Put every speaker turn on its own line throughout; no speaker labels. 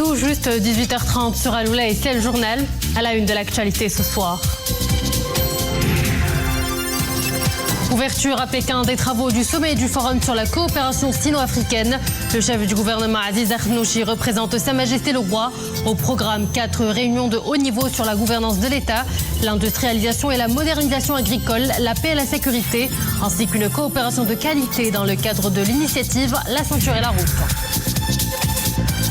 tout juste 18h30 sur Aloula et c'est le journal à la une de l'actualité ce soir. Ouverture à Pékin des travaux du sommet du Forum sur la coopération sino-africaine. Le chef du gouvernement Aziz Akhnouchi représente Sa Majesté le Roi. Au programme, 4 réunions de haut niveau sur la gouvernance de l'État, l'industrialisation et la modernisation agricole, la paix et la sécurité, ainsi qu'une coopération de qualité dans le cadre de l'initiative La ceinture et la route.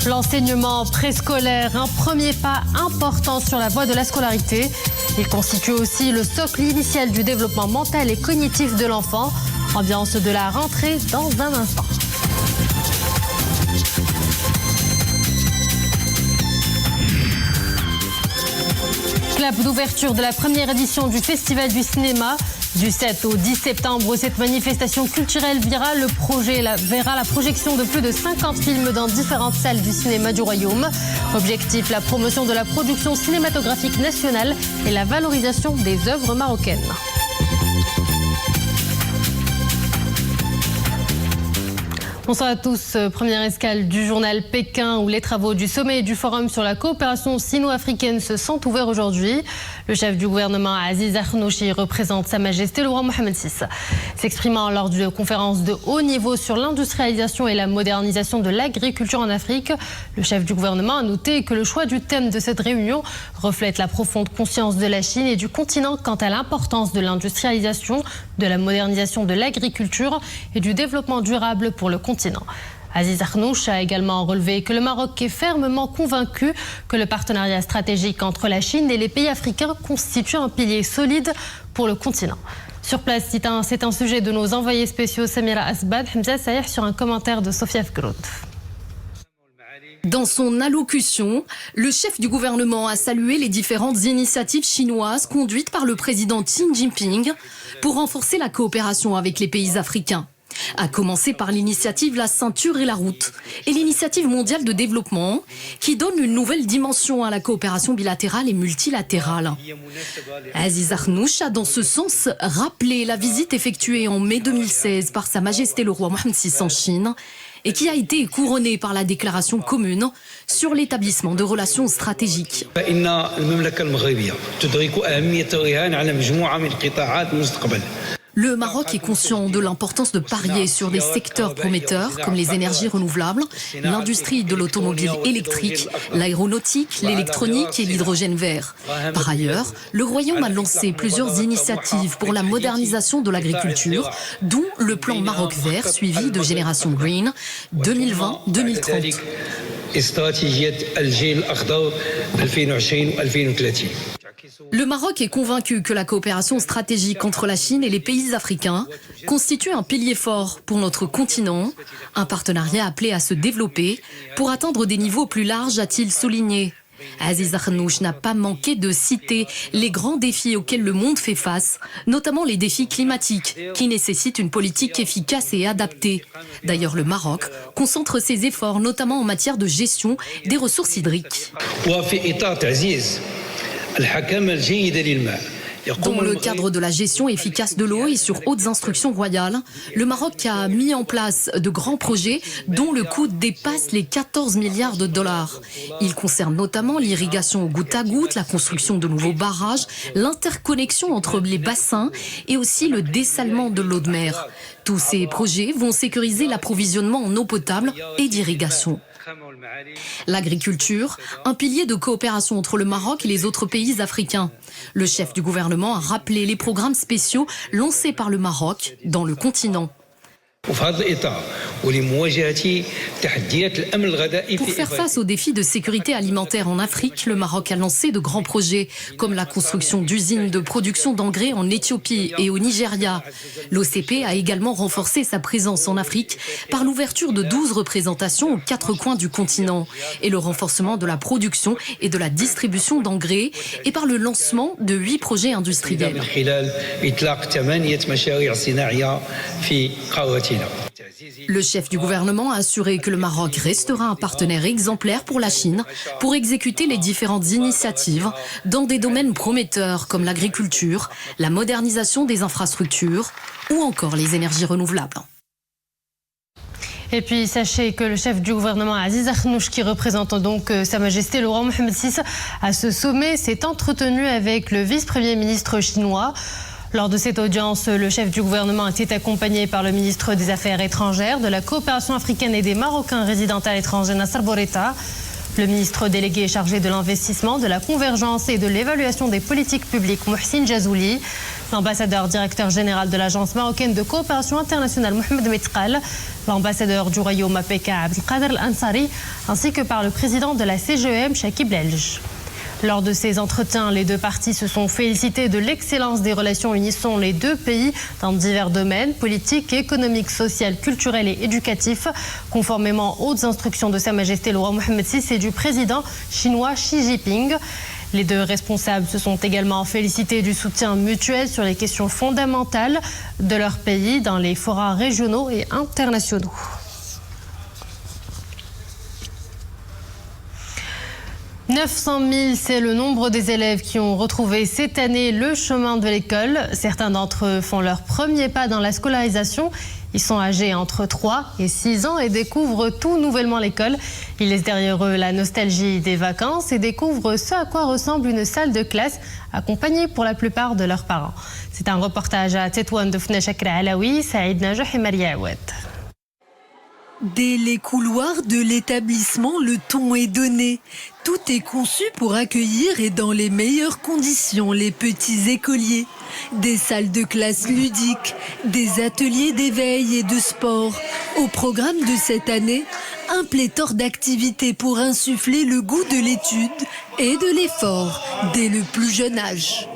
L'enseignement préscolaire, un premier pas important sur la voie de la scolarité. Il constitue aussi le socle initial du développement mental et cognitif de l'enfant. Ambiance de la rentrée dans un instant. Clap d'ouverture de la première édition du Festival du cinéma. Du 7 au 10 septembre, cette manifestation culturelle verra la projection de plus de 50 films dans différentes salles du cinéma du Royaume. Objectif, la promotion de la production cinématographique nationale et la valorisation des œuvres marocaines. Bonsoir à tous. Première escale du journal Pékin où les travaux du sommet et du forum sur la coopération sino-africaine se sont ouverts aujourd'hui. Le chef du gouvernement Aziz Akhnouchi représente Sa Majesté le Roi Mohammed VI. S'exprimant lors d'une conférence de haut niveau sur l'industrialisation et la modernisation de l'agriculture en Afrique, le chef du gouvernement a noté que le choix du thème de cette réunion reflète la profonde conscience de la Chine et du continent quant à l'importance de l'industrialisation, de la modernisation de l'agriculture et du développement durable pour le continent. Aziz Akhnouchi a également relevé que le Maroc est fermement convaincu que le partenariat stratégique entre la Chine et les pays africains constitue un pilier solide pour le continent. Sur place, c'est un sujet de nos envoyés spéciaux Samira Asbad, Hamza Sayeh sur un commentaire de Sofia Fgroud.
Dans son allocution, le chef du gouvernement a salué les différentes initiatives chinoises conduites par le président Xi Jinping pour renforcer la coopération avec les pays africains. À commencer par l'initiative La ceinture et la route et l'initiative mondiale de développement qui donne une nouvelle dimension à la coopération bilatérale et multilatérale. Aziz Akhnouchi a dans ce sens rappelé la visite effectuée en mai 2016 par Sa Majesté le Roi Mohammed VI en Chine et qui a été couronnée par la déclaration commune sur l'établissement de relations stratégiques. Le Maroc est conscient de l'importance de parier sur des secteurs prometteurs comme les énergies renouvelables, l'industrie de l'automobile électrique, l'aéronautique, l'électronique et l'hydrogène vert. Par ailleurs, le Royaume a lancé plusieurs initiatives pour la modernisation de l'agriculture, dont le plan Maroc vert suivi de Génération Green 2020-2030. Le Maroc est convaincu que la coopération stratégique entre la Chine et les pays africains constitue un pilier fort pour notre continent, un partenariat appelé à se développer pour atteindre des niveaux plus larges, a-t-il souligné. Aziz Akhnouchi n'a pas manqué de citer les grands défis auxquels le monde fait face, notamment les défis climatiques, qui nécessitent une politique efficace et adaptée. D'ailleurs, le Maroc concentre ses efforts, notamment en matière de gestion des ressources hydriques. Dans le cadre de la gestion efficace de l'eau et sur hautes instructions royales, le Maroc a mis en place de grands projets dont le coût dépasse les 14 milliards de dollars. Ils concernent notamment l'irrigation au goutte à goutte, la construction de nouveaux barrages, l'interconnexion entre les bassins et aussi le dessalement de l'eau de mer. Tous ces projets vont sécuriser l'approvisionnement en eau potable et d'irrigation. L'agriculture, un pilier de coopération entre le Maroc et les autres pays africains. Le chef du gouvernement a rappelé les programmes spéciaux lancés par le Maroc dans le continent. Pour faire face aux défis de sécurité alimentaire en Afrique, le Maroc a lancé de grands projets comme la construction d'usines de production d'engrais en Éthiopie et au Nigeria. L'OCP a également renforcé sa présence en Afrique par l'ouverture de 12 représentations aux 4 coins du continent et le renforcement de la production et de la distribution d'engrais et par le lancement de 8 projets industriels. Le chef du gouvernement a assuré que le Maroc restera un partenaire exemplaire pour la Chine pour exécuter les différentes initiatives dans des domaines prometteurs comme l'agriculture, la modernisation des infrastructures ou encore les énergies renouvelables.
Et puis sachez que le chef du gouvernement Aziz Akhnouch, qui représente donc Sa Majesté le roi Mohammed VI à ce sommet, s'est entretenu avec le vice-premier ministre chinois. Lors de cette audience, le chef du gouvernement était accompagné par le ministre des Affaires étrangères, de la coopération africaine et des Marocains résidant à l'étranger, Nasser Bourita, le ministre délégué chargé de l'investissement, de la convergence et de l'évaluation des politiques publiques, Mohsin Jazouli, l'ambassadeur directeur général de l'agence marocaine de coopération internationale, Mohamed Metqal, l'ambassadeur du royaume à Pékin, Abdelkader Al-Ansari, ainsi que par le président de la CGEM, Chakib Lelj. Lors de ces entretiens, les deux parties se sont félicitées de l'excellence des relations unissant les deux pays dans divers domaines, politiques, économiques, sociaux, culturels et éducatifs, conformément aux instructions de Sa Majesté le roi Mohammed VI et du président chinois Xi Jinping. Les deux responsables se sont également félicités du soutien mutuel sur les questions fondamentales de leur pays dans les forats régionaux et internationaux. « 900 000, c'est le nombre des élèves qui ont retrouvé cette année le chemin de l'école. Certains d'entre eux font leur premier pas dans la scolarisation. Ils sont âgés entre 3 et 6 ans et découvrent tout nouvellement l'école. Ils laissent derrière eux la nostalgie des vacances et découvrent ce à quoi ressemble une salle de classe accompagnée pour la plupart de leurs parents. C'est un reportage à Tétouan de Fna Chakra Alaoui, Saïd Najah et Maria Aouad.
Dès les couloirs de l'établissement, le ton est donné. Tout est conçu pour accueillir et dans les meilleures conditions les petits écoliers. Des salles de classe ludiques, des ateliers d'éveil et de sport. Au programme de cette année, un pléthore d'activités pour insuffler le goût de l'étude et de l'effort dès le plus jeune âge.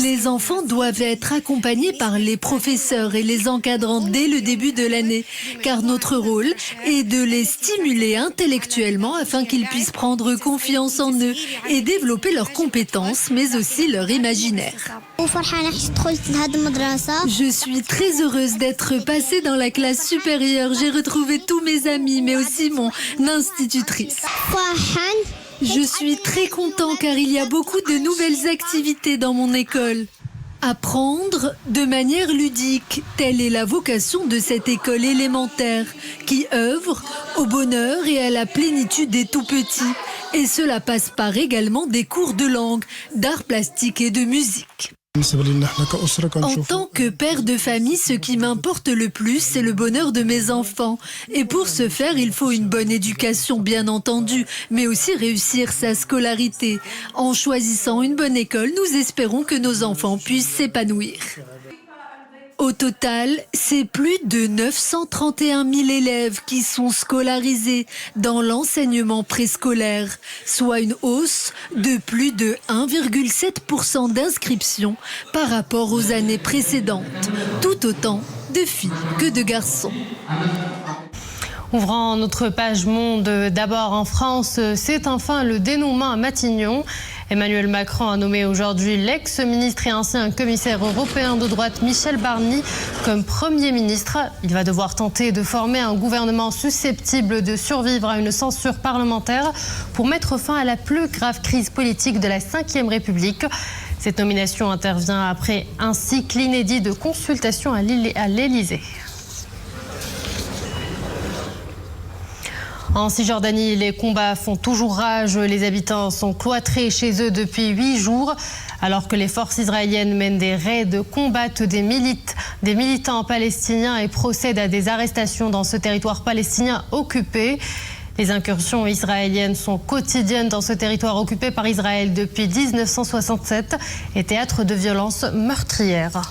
Les enfants doivent être accompagnés par les professeurs et les encadrants dès le début de l'année, car notre rôle est de les stimuler intellectuellement afin qu'ils puissent prendre confiance en eux et développer leurs compétences, mais aussi leur imaginaire. Je suis très heureuse d'être passée dans la classe supérieure. J'ai retrouvé tous mes amis, mais aussi mon institutrice. Je suis très content car il y a beaucoup de nouvelles activités dans mon école. Apprendre de manière ludique, telle est la vocation de cette école élémentaire qui œuvre au bonheur et à la plénitude des tout-petits. Et cela passe par également des cours de langue, d'art plastique et de musique. En tant que père de famille, ce qui m'importe le plus, c'est le bonheur de mes enfants. Et pour ce faire, il faut une bonne éducation, bien entendu, mais aussi réussir sa scolarité. En choisissant une bonne école, nous espérons que nos enfants puissent s'épanouir. Au total, c'est plus de 931 000 élèves qui sont scolarisés dans l'enseignement préscolaire, soit une hausse de plus de 1,7% d'inscriptions par rapport aux années précédentes. Tout autant de filles que de garçons.
Ouvrant notre page monde, d'abord en France, c'est enfin le dénouement à Matignon. Emmanuel Macron a nommé aujourd'hui l'ex-ministre et ancien commissaire européen de droite Michel Barnier comme Premier ministre. Il va devoir tenter de former un gouvernement susceptible de survivre à une censure parlementaire pour mettre fin à la plus grave crise politique de la Ve République. Cette nomination intervient après un cycle inédit de consultations à l'Élysée. En Cisjordanie, les combats font toujours rage. Les habitants sont cloîtrés chez eux depuis 8 jours. Alors que les forces israéliennes mènent des raids, combattent des militants palestiniens et procèdent à des arrestations dans ce territoire palestinien occupé. Les incursions israéliennes sont quotidiennes dans ce territoire occupé par Israël depuis 1967 et théâtre de violences meurtrières.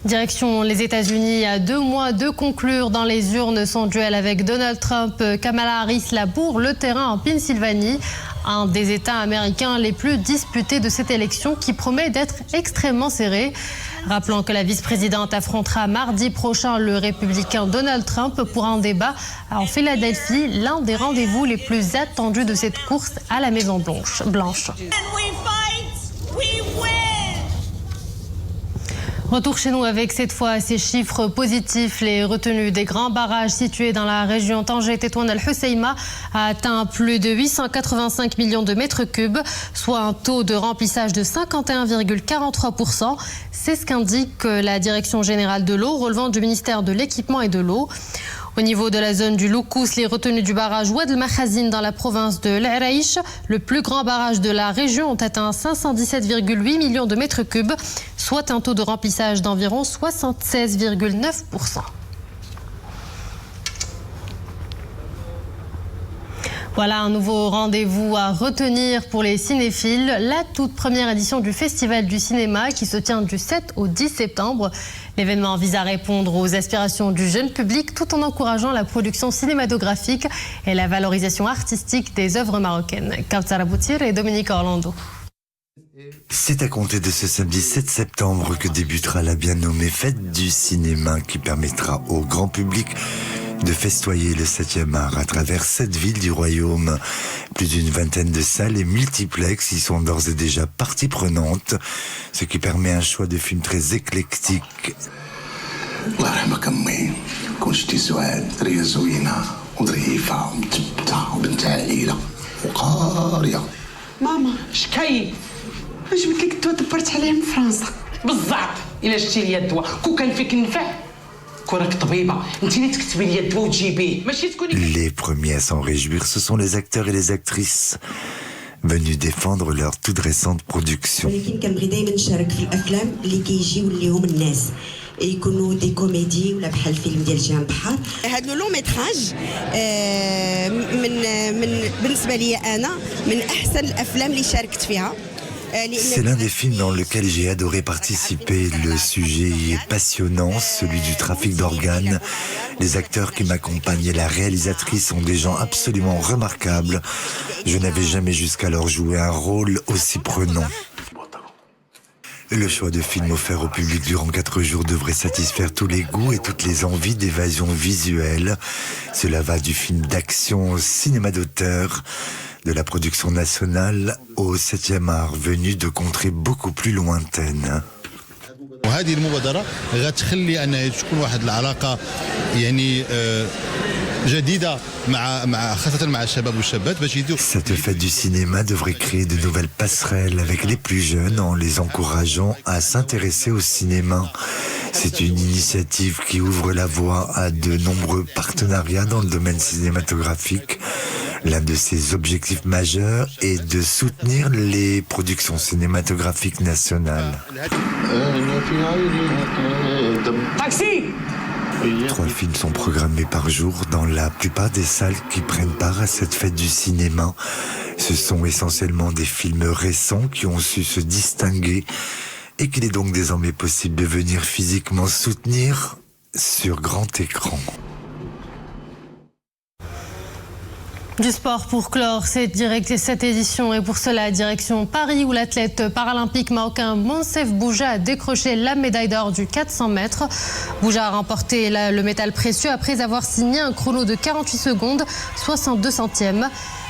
Direction les États-Unis, à 2 mois de conclure dans les urnes son duel avec Donald Trump, Kamala Harris laboure le terrain en Pennsylvanie, un des États américains les plus disputés de cette élection qui promet d'être extrêmement serrée. Rappelons que la vice-présidente affrontera mardi prochain le républicain Donald Trump pour un débat en Philadelphie, l'un des rendez-vous les plus attendus de cette course à la Maison-Blanche. Retour chez nous avec cette fois ces chiffres positifs. Les retenues des grands barrages situés dans la région Tanger-Tétouan Al-Hoceima a atteint plus de 885 millions de mètres cubes, soit un taux de remplissage de 51,43%. C'est ce qu'indique la Direction générale de l'eau relevant du ministère de l'Équipement et de l'eau. Au niveau de la zone du Loukous, les retenues du barrage Ouad el-Makhazine dans la province de l'Araïch, le plus grand barrage de la région, ont atteint 517,8 millions de mètres cubes, soit un taux de remplissage d'environ 76,9%. Voilà un nouveau rendez-vous à retenir pour les cinéphiles, la toute première édition du Festival du cinéma qui se tient du 7 au 10 septembre. L'événement vise à répondre aux aspirations du jeune public tout en encourageant la production cinématographique et la valorisation artistique des œuvres marocaines. Kawthar Boutir et Dominique Orlando.
C'est à compter de ce samedi 7 septembre que débutera la bien nommée Fête du cinéma qui permettra au grand public de festoyer le 7e art à travers 7 villes du royaume. Plus d'une vingtaine de salles et multiplex y sont d'ores et déjà partie prenante, ce qui permet un choix de films très éclectique.
ماما شكاين جبت لك الدواء دبرت عليه من فرنسا بالضبط الا شتي لي الدواء كون كان فيك النفع كونك طبيبه انت اللي تكتبي لي الدواء وتجيبيه ماشي تكوني.
Les premiers à s'en réjouir, ce sont les acteurs et les actrices venus défendre leur toute récente production.
ولكن كنبغي دائما نشارك في الافلام اللي كيجيو ليهم الناس يكونوا دي كوميدي ولا بحال الفيلم ديال جيهان بحار. هذا لو ميتراج من بالنسبه لي انا من احسن الافلام اللي شاركت فيها.
C'est l'un des films dans lequel j'ai adoré participer. Le sujet y est passionnant, celui du trafic d'organes. Les acteurs qui m'accompagnent et la réalisatrice sont des gens absolument remarquables. Je n'avais jamais jusqu'alors joué un rôle aussi prenant. Le choix de films offerts au public durant 4 jours devrait satisfaire tous les goûts et toutes les envies d'évasion visuelle. Cela va du film d'action au cinéma d'auteur, de la production nationale au 7e art, venu de contrées beaucoup plus lointaines.
وهذه المبادرة غتخلي أنها تكون واحد العلاقة يعني جديدة مع خاصة مع الشباب والشابات باش يديروا.
Cette fête du cinéma devrait créer de nouvelles passerelles avec les plus jeunes en les encourageant à s'intéresser au cinéma. C'est une initiative qui ouvre la voie à de nombreux partenariats dans le domaine cinématographique. L'un de ses objectifs majeurs est de soutenir les productions cinématographiques nationales. 3 films sont programmés par jour dans la plupart des salles qui prennent part à cette fête du cinéma. Ce sont essentiellement des films récents qui ont su se distinguer et qu'il est donc désormais possible de venir physiquement soutenir sur grand écran.
Du sport pour clore cette édition et pour cela direction Paris où l'athlète paralympique marocain Monsef Bouja a décroché la médaille d'or du 400 mètres. Bouja a remporté le métal précieux après avoir signé un chrono de 48 secondes 62 centièmes.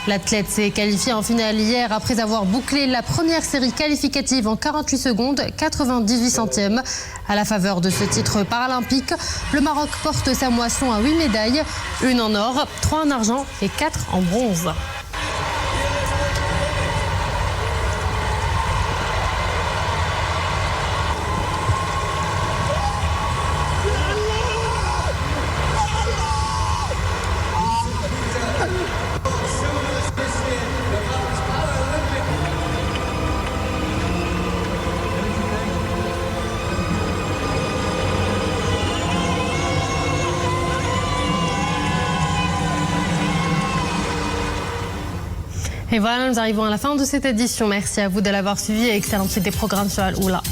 L'athlète s'est qualifié en finale hier après avoir bouclé la première série qualificative en 48 secondes 98 centièmes. À la faveur de ce titre paralympique, le Maroc porte sa moisson à 8 médailles, 1 en or, 3 en argent et 4 en bronze. Et voilà, nous arrivons à la fin de cette édition. Merci à vous de l'avoir suivi et excellente suite des programmes sur Al-Oula.